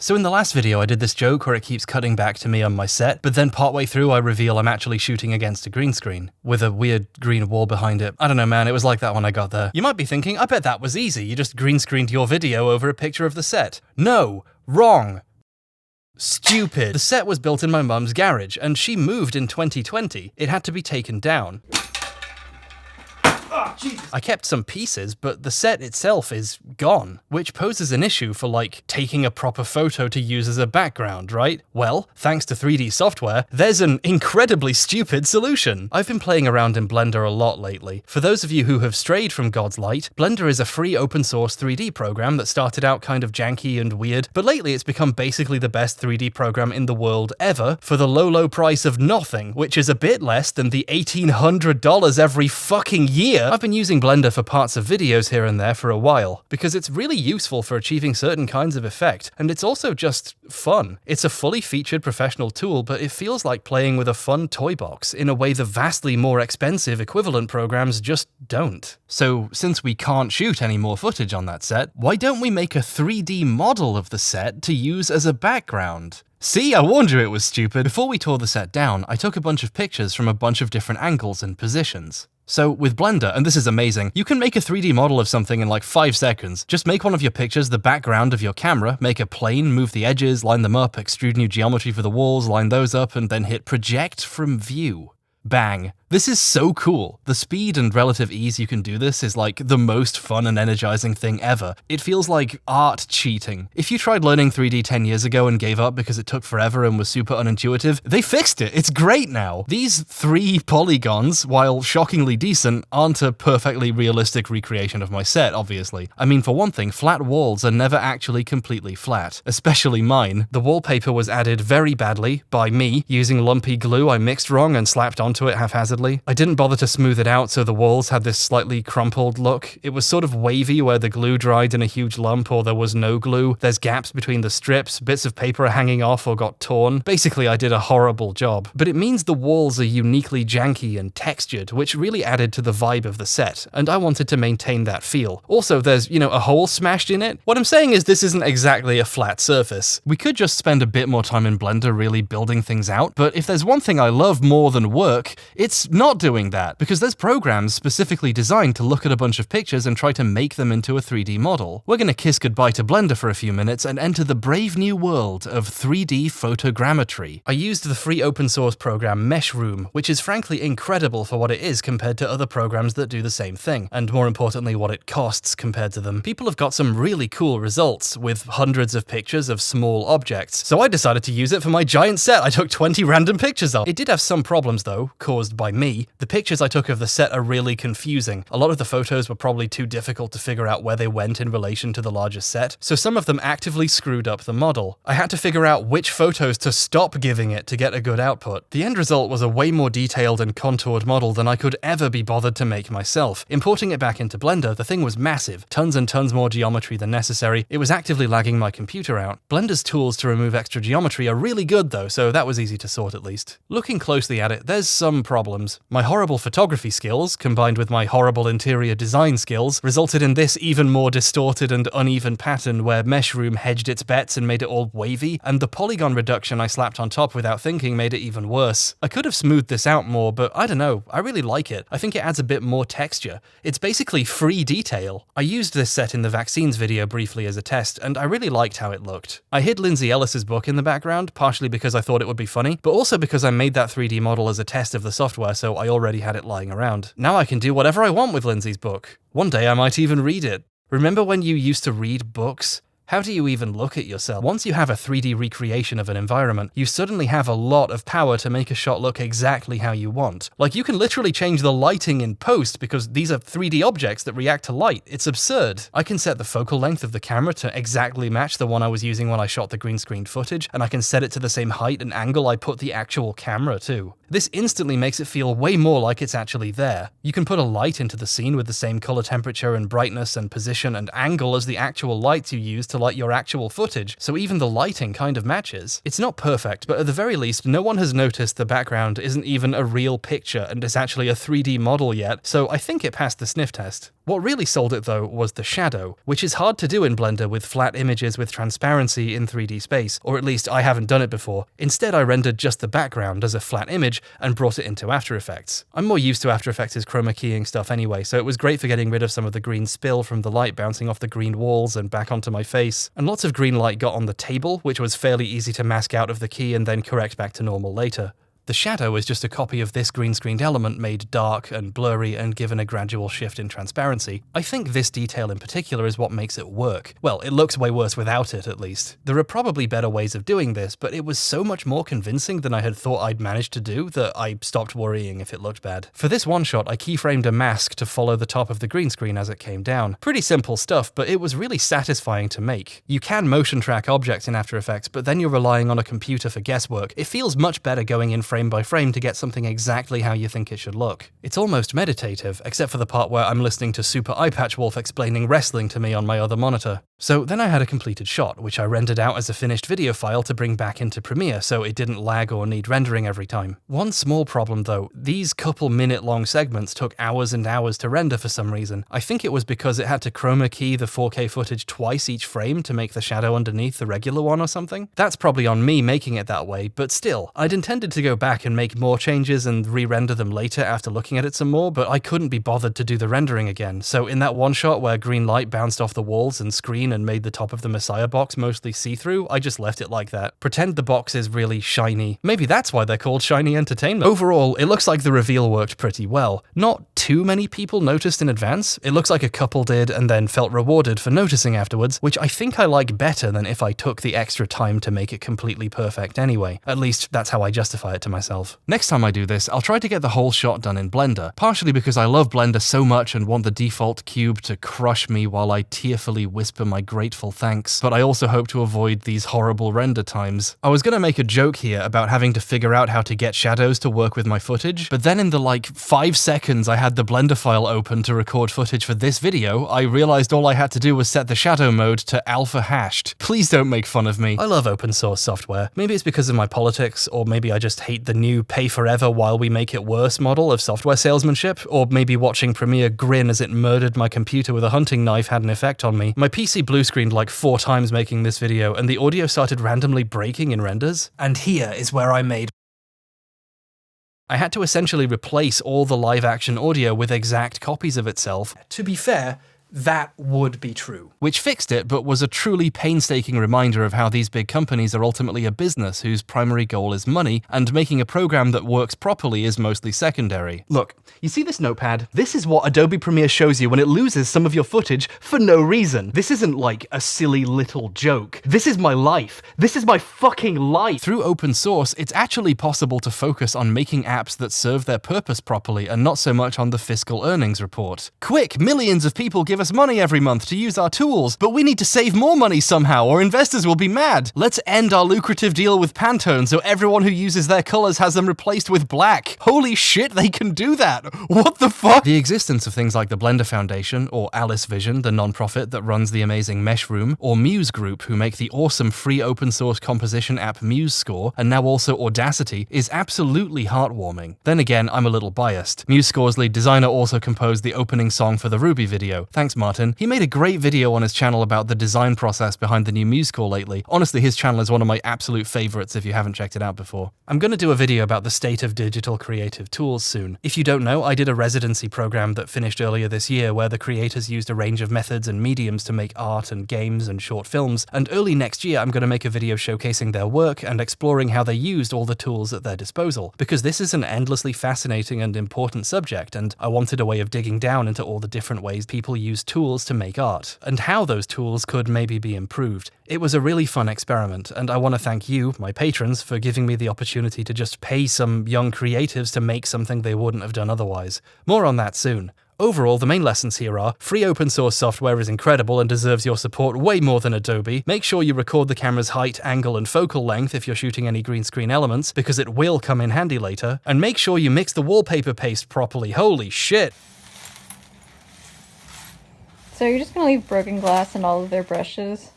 So in the last video I did this joke where it keeps cutting back to me on my set, but then partway through I reveal I'm actually shooting against a green screen, with a weird green wall behind it. I don't know man, it was like that when I got there. You might be thinking, I bet that was easy, you just green screened your video over a picture of the set. No, wrong. Stupid. The set was built in my mum's garage, and she moved in 2020. It had to be taken down. Oh, Jesus. I kept some pieces, but the set itself is gone, which poses an issue for like taking a proper photo to use as a background, right? Well, thanks to 3D software, there's an incredibly stupid solution. I've been playing around in Blender a lot lately. For those of you who have strayed from God's light, Blender is a free open source 3D program that started out kind of janky and weird, but lately it's become basically the best 3D program in the world ever for the low price of nothing, which is a bit less than the $1,800 every fucking year. I've been using Blender for parts of videos here and there for a while, because it's really useful for achieving certain kinds of effect, and it's also just fun. It's a fully featured professional tool, but it feels like playing with a fun toy box in a way the vastly more expensive equivalent programs just don't. So, since we can't shoot any more footage on that set, why don't we make a 3D model of the set to use as a background? See, I warned you it was stupid. Before we tore the set down, I took a bunch of pictures from a bunch of different angles and positions. So with Blender, and this is amazing, you can make a 3D model of something in like 5 seconds. Just make one of your pictures the background of your camera, make a plane, move the edges, line them up, extrude new geometry for the walls, line those up, and then hit project from view. Bang. This is so cool. The speed and relative ease you can do this is like the most fun and energizing thing ever. It feels like art cheating. If you tried learning 3D 10 years ago and gave up because it took forever and was super unintuitive, they fixed it. It's great now. These 3 polygons, while shockingly decent, aren't a perfectly realistic recreation of my set, obviously. I mean, for one thing, flat walls are never actually completely flat, especially mine. The wallpaper was added very badly by me, using lumpy glue I mixed wrong and slapped onto it haphazardly. I didn't bother to smooth it out, so the walls had this slightly crumpled look. It was sort of wavy where the glue dried in a huge lump or there was no glue. There's gaps between the strips, bits of paper are hanging off or got torn. Basically, I did a horrible job. But it means the walls are uniquely janky and textured, which really added to the vibe of the set, and I wanted to maintain that feel. Also, there's, a hole smashed in it. What I'm saying is this isn't exactly a flat surface. We could just spend a bit more time in Blender really building things out, but if there's one thing I love more than work, it's not doing that, because there's programs specifically designed to look at a bunch of pictures and try to make them into a 3D model. We're gonna kiss goodbye to Blender for a few minutes and enter the brave new world of 3D photogrammetry. I used the free open source program Meshroom, which is frankly incredible for what it is compared to other programs that do the same thing, and more importantly what it costs compared to them. People have got some really cool results with hundreds of pictures of small objects, so I decided to use it for my giant set I took 20 random pictures of. It did have some problems though, caused by me. The pictures I took of the set are really confusing. A lot of the photos were probably too difficult to figure out where they went in relation to the larger set, so some of them actively screwed up the model. I had to figure out which photos to stop giving it to get a good output. The end result was a way more detailed and contoured model than I could ever be bothered to make myself. Importing it back into Blender, the thing was massive. Tons and tons more geometry than necessary. It was actively lagging my computer out. Blender's tools to remove extra geometry are really good though, so that was easy to sort at least. Looking closely at it, there's some problems. My horrible photography skills, combined with my horrible interior design skills, resulted in this even more distorted and uneven pattern where Meshroom hedged its bets and made it all wavy, and the polygon reduction I slapped on top without thinking made it even worse. I could have smoothed this out more, but I don't know, I really like it. I think it adds a bit more texture. It's basically free detail. I used this set in the vaccines video briefly as a test, and I really liked how it looked. I hid Lindsay Ellis's book in the background, partially because I thought it would be funny, but also because I made that 3D model as a test of the software, so I already had it lying around. Now I can do whatever I want with Lindsay's book. One day I might even read it. Remember when you used to read books? How do you even look at yourself? Once you have a 3D recreation of an environment, you suddenly have a lot of power to make a shot look exactly how you want. Like, you can literally change the lighting in post because these are 3D objects that react to light. It's absurd. I can set the focal length of the camera to exactly match the one I was using when I shot the green screen footage, and I can set it to the same height and angle I put the actual camera to. This instantly makes it feel way more like it's actually there. You can put a light into the scene with the same color temperature and brightness and position and angle as the actual lights you use to like your actual footage, so even the lighting kind of matches. It's not perfect, but at the very least, no one has noticed the background isn't even a real picture and is actually a 3D model yet, so I think it passed the sniff test. What really sold it though was the shadow, which is hard to do in Blender with flat images with transparency in 3D space, or at least I haven't done it before. Instead, I rendered just the background as a flat image and brought it into After Effects. I'm more used to After Effects' chroma keying stuff anyway, so it was great for getting rid of some of the green spill from the light bouncing off the green walls and back onto my face, and lots of green light got on the table, which was fairly easy to mask out of the key and then correct back to normal later. The shadow is just a copy of this green-screened element made dark and blurry and given a gradual shift in transparency. I think this detail in particular is what makes it work. Well, it looks way worse without it, at least. There are probably better ways of doing this, but it was so much more convincing than I had thought I'd managed to do that I stopped worrying if it looked bad. For this one shot, I keyframed a mask to follow the top of the green screen as it came down. Pretty simple stuff, but it was really satisfying to make. You can motion track objects in After Effects, but then you're relying on a computer for guesswork. It feels much better going in frame by frame to get something exactly how you think it should look. It's almost meditative, except for the part where I'm listening to Super Eyepatch Wolf explaining wrestling to me on my other monitor. So then I had a completed shot, which I rendered out as a finished video file to bring back into Premiere so it didn't lag or need rendering every time. One small problem though, these couple minute long segments took hours and hours to render for some reason. I think it was because it had to chroma key the 4K footage twice each frame to make the shadow underneath the regular one or something. That's probably on me making it that way, but still, I'd intended to go back and make more changes and re-render them later after looking at it some more, but I couldn't be bothered to do the rendering again. So in that one shot where green light bounced off the walls and screen and made the top of the Messiah box mostly see-through, I just left it like that. Pretend the box is really shiny. Maybe that's why they're called Shiny Entertainment. Overall, it looks like the reveal worked pretty well. Not too many people noticed in advance. It looks like a couple did and then felt rewarded for noticing afterwards, which I think I like better than if I took the extra time to make it completely perfect anyway. At least that's how I justify it to myself. Next time I do this, I'll try to get the whole shot done in Blender, partially because I love Blender so much and want the default cube to crush me while I tearfully whisper my grateful thanks, but I also hope to avoid these horrible render times. I was gonna make a joke here about having to figure out how to get shadows to work with my footage, but then in the 5 seconds I had the Blender file open to record footage for this video, I realized all I had to do was set the shadow mode to alpha hashed. Please don't make fun of me. I love open source software. Maybe it's because of my politics, or maybe I just hate the new pay forever while we make it worse model of software salesmanship, or maybe watching Premiere grin as it murdered my computer with a hunting knife had an effect on me. My PC blue screened 4 times making this video, and the audio started randomly breaking in renders. And here is where I had to essentially replace all the live action audio with exact copies of itself. To be fair, that would be true. Which fixed it, but was a truly painstaking reminder of how these big companies are ultimately a business whose primary goal is money, and making a program that works properly is mostly secondary. Look, you see this notepad? This is what Adobe Premiere shows you when it loses some of your footage for no reason. This isn't a silly little joke. This is my life. This is my fucking life. Through open source, it's actually possible to focus on making apps that serve their purpose properly and not so much on the fiscal earnings report. Quick, millions of people give us money every month to use our tools, but we need to save more money somehow or investors will be mad. Let's end our lucrative deal with Pantone so everyone who uses their colors has them replaced with black. Holy shit, they can do that. What the fuck? The existence of things like the Blender Foundation, or Alice Vision, the non-profit that runs the amazing Mesh Room, or Muse Group, who make the awesome free open source composition app Muse Score, and now also Audacity, is absolutely heartwarming. Then again, I'm a little biased. Muse Score's lead designer also composed the opening song for the Ruby video. Thanks, Martin. He made a great video on his channel about the design process behind the new Muse Score lately. Honestly, his channel is one of my absolute favorites if you haven't checked it out before. I'm gonna do a video about the state of digital creative tools soon. If you don't know, I did a residency program that finished earlier this year where the creators used a range of methods and mediums to make art and games and short films, and early next year I'm gonna make a video showcasing their work and exploring how they used all the tools at their disposal, because this is an endlessly fascinating and important subject, and I wanted a way of digging down into all the different ways people use tools to make art, and how those tools could maybe be improved. It was a really fun experiment, and I want to thank you, my patrons, for giving me the opportunity to just pay some young creatives to make something they wouldn't have done otherwise. More on that soon. Overall, the main lessons here are, free open source software is incredible and deserves your support way more than Adobe. Make sure you record the camera's height, angle, and focal length if you're shooting any green screen elements, because it will come in handy later. And make sure you mix the wallpaper paste properly. Holy shit! So you're just gonna leave broken glass in all of their brushes?